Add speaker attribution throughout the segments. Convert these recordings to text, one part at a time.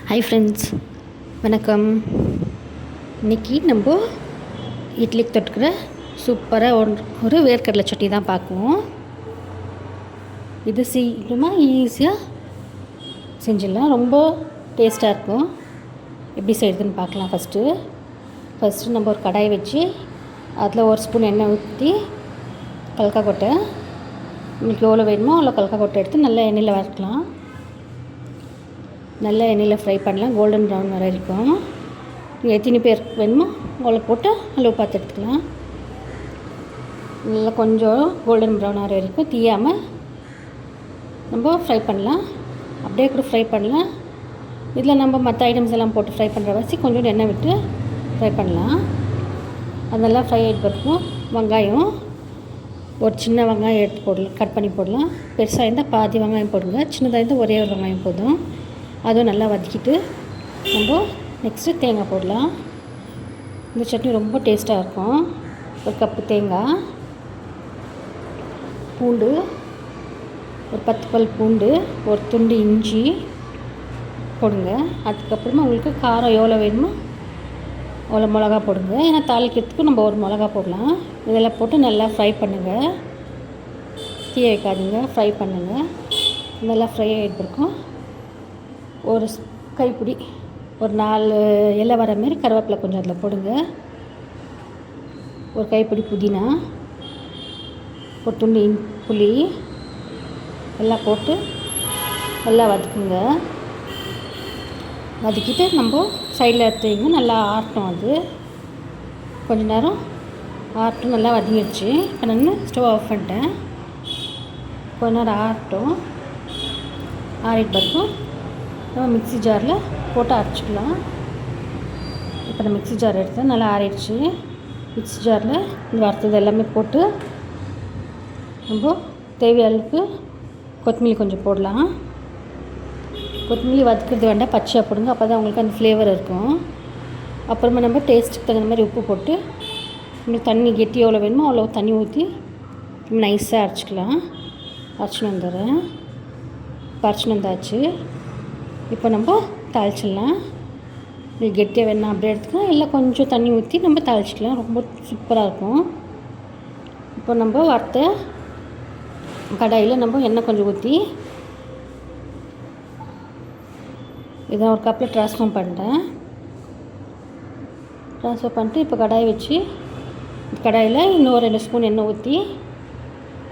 Speaker 1: Hi friends, வணக்கம். இன்றைக்கி நம்ம இட்லிக்கு தொட்டுக்கிற சூப்பராக ஒரு வேர்க்கடலை சட்னி தான் பார்க்குவோம். இது சீக்கிரமாக ஈஸியாக செஞ்சிடலாம், ரொம்ப டேஸ்ட்டாக இருக்கும். எப்படி செய்கிறதுன்னு பார்க்கலாம். ஃபஸ்ட்டு நம்ம ஒரு கடாயை வச்சு அதில் ஒரு ஸ்பூன் எண்ணெய் ஊற்றி கல்கா கொட்டை, உங்களுக்கு எவ்வளோ வேணுமோ அவ்வளோ கல்கா கொட்டை எடுத்து நல்லா எண்ணெயில் வறுக்கலாம். நல்லா எண்ணெயில் ஃப்ரை பண்ணலாம், கோல்டன் ப்ரௌன் வர வரைக்கும். நீங்கள் எத்தனை பேர் வேணுமோ அவ்வளோ போட்டு அளவு பார்த்து எடுத்துக்கலாம். நல்லா கொஞ்சம் கோல்டன் ப்ரௌன் வர வரைக்கும் தீயாமல் நம்ம ஃப்ரை பண்ணலாம். அப்படியே கூட ஃப்ரை பண்ணலாம். இதில் நம்ம மற்ற ஐட்டம்ஸ் எல்லாம் போட்டு ஃப்ரை பண்ணுற வச்சு கொஞ்சம் எண்ணெய் விட்டு ஃப்ரை பண்ணலாம். அதெல்லாம் ஃப்ரை ஆகிட்டு இருக்கும். வெங்காயம் ஒரு சின்ன வெங்காயம் எடுத்து போடலாம், கட் பண்ணி போடலாம். பெருசாக இருந்தால் பாதி வெங்காயம் போடுங்க, சின்னதாக இருந்தால் ஒரே ஒரு வெங்காயம் போதும். அதுவும் நல்லா வதக்கிட்டு நம்ம நெக்ஸ்ட்டு தேங்காய் போடலாம். இந்த சட்னி ரொம்ப டேஸ்ட்டாக இருக்கும். ஒரு கப்பு தேங்காய், பூண்டு ஒரு 10 பல் பூண்டு, ஒரு துண்டு இஞ்சி போடுங்க. அதுக்கப்புறமா உங்களுக்கு காரம் எவ்வளோ வேணுமோ அவ்வளோ மிளகா போடுங்க. ஏன்னா தாளிக்கிறதுக்கு நம்ம ஒரு மிளகா போடலாம். இதெல்லாம் போட்டு நல்லா ஃப்ரை பண்ணுங்கள், தீய வைக்காதீங்க, ஃப்ரை பண்ணுங்கள். நல்லா ஃப்ரை ஆகிட்டு இருக்கும். ஒரு கைப்பிடி ஒரு 4 இலை வர மாரி கருவேப்பிலை கொஞ்சம் அதில் போடுங்க. ஒரு கைப்பிடி புதினா, ஒரு துண்டு புளி எல்லாம் போட்டு நல்லா வதக்குங்க. வதக்கிட்டு நம்ம சைடில் எடுத்து வைங்க. நல்லா ஆறட்டும். அது கொஞ்ச நேரம் ஆறட்டும். நல்லா வதங்கிடுச்சு. இப்போ நான் ஸ்டவ் ஆஃப் பண்ணிட்டேன். கொஞ்ச நேரம் ஆறட்டும். ஆறிட்டு பிறகும் நம்ம மிக்ஸி ஜாரில் போட்டு அரைச்சிக்கலாம். இப்போ நான் மிக்ஸி ஜார் எடுத்தேன், நல்லா ஆறிடுச்சு. மிக்ஸி ஜாரில் இந்த வறுத்தது எல்லாமே போட்டு நம்ம தேவையான அளவுக்கு கொத்தமல்லி கொஞ்சம் போடலாம். கொத்தமல்லி வதக்கிறது வேண்டாம், பச்சையாக போடுங்க, அப்போ தான் உங்களுக்கு அந்த ஃப்ளேவர் இருக்கும். அப்புறமா நம்ம டேஸ்ட்டுக்கு தகுந்த மாதிரி உப்பு போட்டு உங்களுக்கு தண்ணி கெட்டி எவ்வளோ வேணுமோ அவ்வளோ தண்ணி ஊற்றி நைஸாக அரைச்சிக்கலாம். அரைச்சின்னு வந்துடுறேன். அரைச்சின்னு வந்தாச்சு. இப்போ நம்ம தாளிச்சிடலாம். இது கெட்டியாக வேணாம் அப்படியே எடுத்துக்கலாம், இல்லை கொஞ்சம் தண்ணி ஊற்றி நம்ம தாளிச்சிக்கலாம். ரொம்ப சூப்பராக இருக்கும். இப்போ நம்ம வறுத்த கடாயில் நம்ம எண்ணெய் கொஞ்சம் ஊற்றி இதான் ஒரு கப்பில் ட்ரான்ஸ்ஃபர் பண்ணிட்டேன். ட்ரான்ஸ்ஃபர் பண்ணிட்டு இப்போ கடாயை வச்சு கடாயில் இன்னும் 2 ஸ்பூன் எண்ணெய் ஊற்றி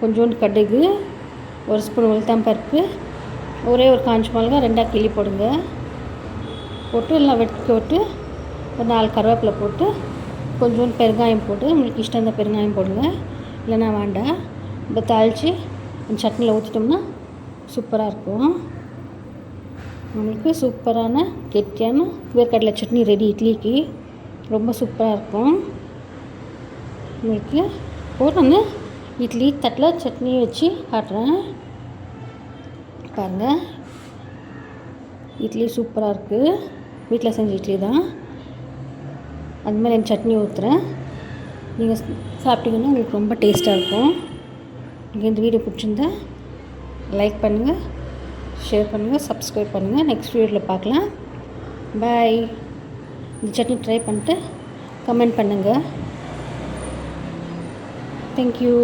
Speaker 1: கொஞ்சோண்டு கடுகு, ஒரு ஸ்பூன் உளுத்தம் பருப்பு, ஒரே ஒரு காஞ்ச மிளகா 2 கிள்ளி போடுங்க. போட்டு எல்லாம் வெட்டி விட்டு ஒரு 4 கருவேப்பிலை போட்டு கொஞ்சோண்டு பெருங்காயம் போட்டு, உங்களுக்கு இஷ்டம் இருந்தால் பெருங்காயம் போடுங்க, இல்லைன்னா வேண்டாம். இப்போ தாளித்து அந்த சட்னியில் ஊற்றிட்டோம்னா சூப்பராக இருக்கும். உங்களுக்கு சூப்பரான கெட்டியான வேர்க்கடலை சட்னி ரெடி. இட்லிக்கு ரொம்ப சூப்பராக இருக்கும். உங்களுக்கு நான் இட்லி தட்டில் சட்னி வச்சு காட்டுறேன் பாருங்கள். இட்லி சூப்பராக இருக்குது. வீட்டில் செஞ்ச இட்லி தான். அது மாதிரி என் சட்னி ஊற்றுறேன். நீங்கள் சாப்பிட்டீங்கன்னா உங்களுக்கு ரொம்ப டேஸ்ட்டாக இருக்கும். நீங்கள் இந்த வீடியோ பிடிச்சிருந்தா லைக் பண்ணுங்கள், ஷேர் பண்ணுங்கள், சப்ஸ்கிரைப் பண்ணுங்கள். நெக்ஸ்ட் வீடியோவில் பார்க்கலாம். பாய். இந்த சட்னி ட்ரை பண்ணிட்டு கமெண்ட் பண்ணுங்கள். தேங்க்யூ.